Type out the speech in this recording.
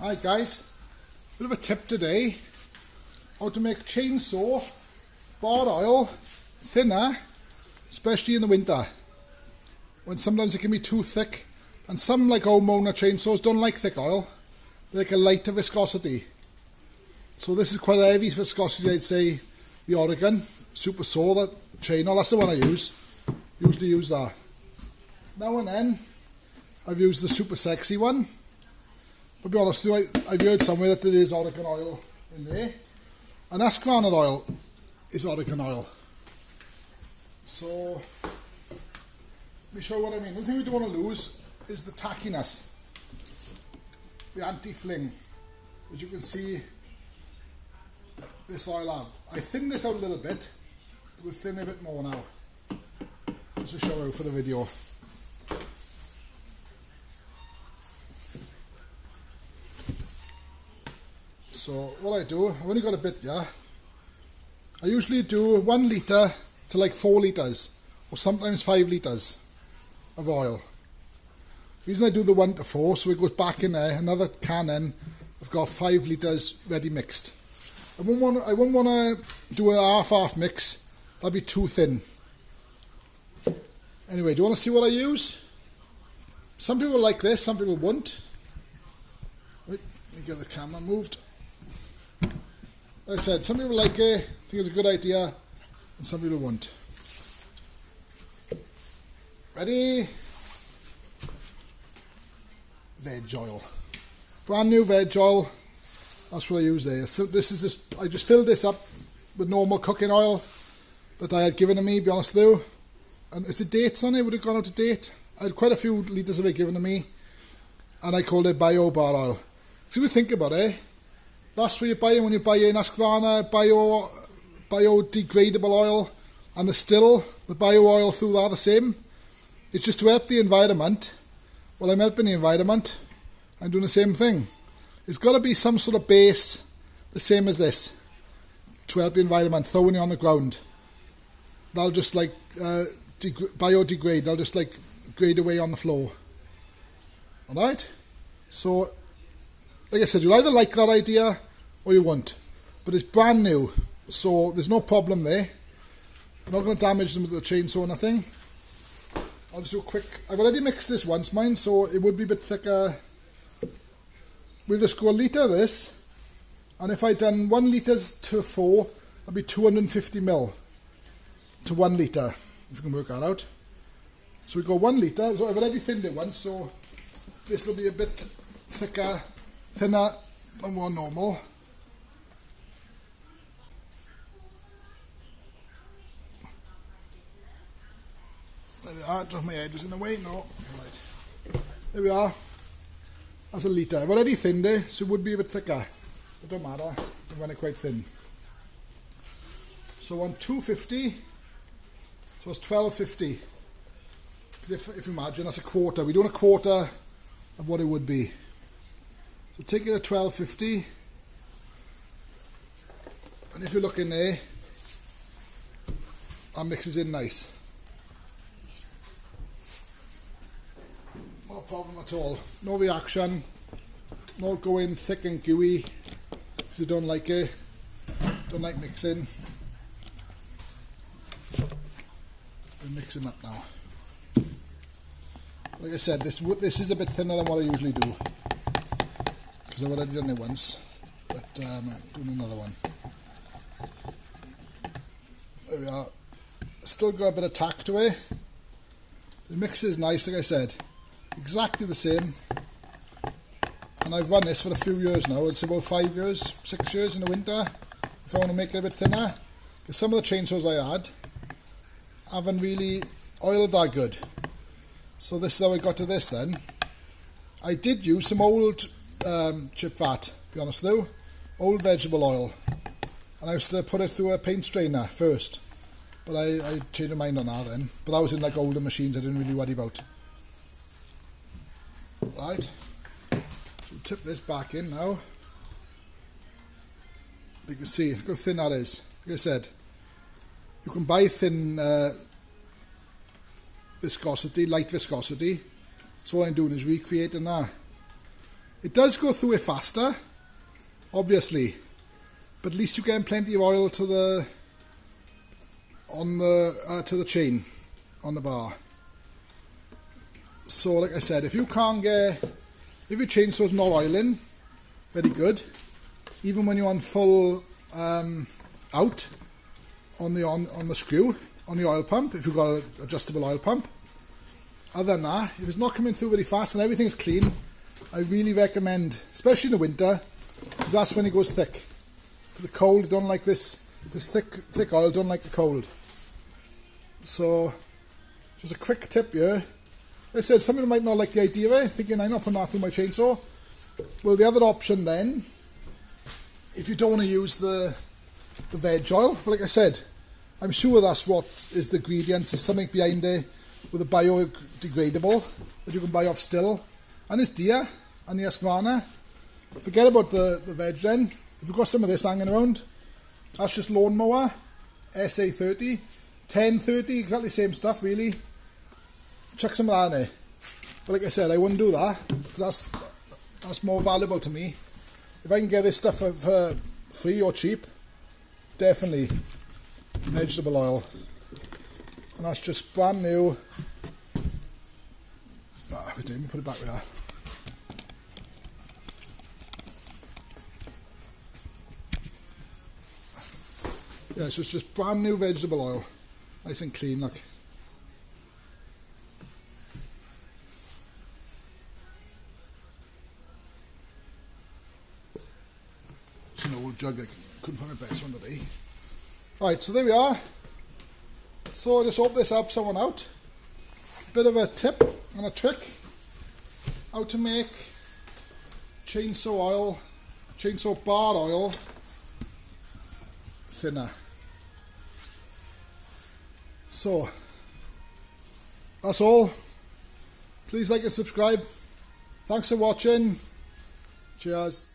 Hi guys, bit of a tip today, how to make chainsaw bar oil thinner, especially in the winter, when sometimes it can be too thick, and some like old Mona chainsaws don't like thick oil, they like a lighter viscosity. So this is quite a heavy viscosity, I'd say, the Oregon Super Saw, that chain oil, that's the one I usually use that. Now and then, I've used the Super Sexy one. But to be honest with you, I've heard somewhere that there is Oregon oil in there. And Husqvarna oil is Oregon oil. So, let me show you what I mean. One thing we don't want to lose is the tackiness. The anti-fling. As you can see, this oil have. I thinned this out a little bit. It will thin a bit more now. Just to show you for the video. So what I do, I've only got a bit here. I usually do 1 litre to like 4 litres, or sometimes 5 litres of oil. The reason I do the 1 to 4, so it goes back in there, another can then, I've got 5 litres ready mixed. I wouldn't want to do a half-half mix, that'd be too thin. Anyway, do you want to see what I use? Some people like this, some people won't. Wait, let me get the camera moved. Like I said, some people like it, think it's a good idea, and some people won't. Ready? Veg oil. Brand new veg oil. That's what I use there. So I just filled this up with normal cooking oil that I had given to me, to be honest with you. And is it dates on it? Would it have gone out of date? I had quite a few litres of it given to me, and I called it bio bar oil. So if you think about it, that's what you're buying when you buy in Husqvarna biodegradable oil, and the bio oil through that the same. It's just to help the environment. Well, I'm helping the environment. I'm doing the same thing. It's got to be some sort of base, the same as this, to help the environment. Throwing it on the ground, that'll just like biodegrade. They'll just like grade away on the floor. All right. So, like I said, you'll either like that idea or you won't. But it's brand new, so there's no problem there. I'm not going to damage them with the chainsaw or nothing. I'll just do a quick... I've already mixed this once, mine, so it would be a bit thicker. We'll just go a litre of this. And if I'd done 1 litre to 4, that'd be 250 ml to 1 litre, if you can work that out. So we go 1 litre. So I've already thinned it once, so this will be a bit thinner than more normal. There we are, just my head was in the way, no. Right. There we are. That's a litre. I've already thinned it, so it would be a bit thicker. It don't matter, I'm going to quite thin. So on 250, so it's 1250. Because if you imagine, that's a quarter. We're doing a quarter of what it would be. So take it at 1250, and if you look in there, that mixes in nice. No problem at all. No reaction. Not going thick and gooey because you don't like it. Don't like mixing. We're mixing up now. Like I said, this is a bit thinner than what I usually do, because I've already done it once, but I'm doing another one. There we are. Still got a bit of tack to it. The mix is nice, like I said, exactly the same. And I've run this for a few years now. It's about 5 years, 6 years in the winter, if I want to make it a bit thinner. Because some of the chainsaws I had haven't really oiled that good. So this is how I got to this then. I did use some old chip fat, to be honest with you, old vegetable oil, and I used to put it through a paint strainer first, but I changed my mind on that then. But that was in like older machines I didn't really worry about. Right, so we'll tip this back in now. You can see how thin that is. Like I said, you can buy thin viscosity, light viscosity. So all I'm doing is recreating that. It does go through it faster, obviously, but at least you're getting plenty of oil to the chain on the bar. So like I said, if your chainsaw's not oiling very good, even when you're on full out on the screw on the oil pump, if you've got an adjustable oil pump, other than that, if it's not coming through very fast and everything's clean, I really recommend, especially in the winter, because that's when it goes thick. Because the cold don't like this thick oil don't like the cold. So just a quick tip here. Like I said, some people might not like the idea of it, thinking I'm not putting that through my chainsaw. Well, the other option then, if you don't want to use the veg oil, like I said, I'm sure that's what is the ingredients. There's something behind it with a biodegradable that you can buy off Stihl. And it's deer and the Husqvarna. Forget about the veg then. If you've got some of this hanging around, that's just lawnmower, SA30, 1030, exactly the same stuff really. Chuck some of that in there. But like I said, I wouldn't do that, because that's more valuable to me. If I can get this stuff for free or cheap, definitely vegetable oil. And that's just brand new. Let me put it back there. Yeah, so it's just brand new vegetable oil. Nice and clean, look. It's an old jug, I couldn't find my best one today. Right, so there we are. So I just hope this helps someone out. Bit of a tip and a trick how to make chainsaw bar oil thinner. So that's all. Please like and subscribe. Thanks for watching. Cheers.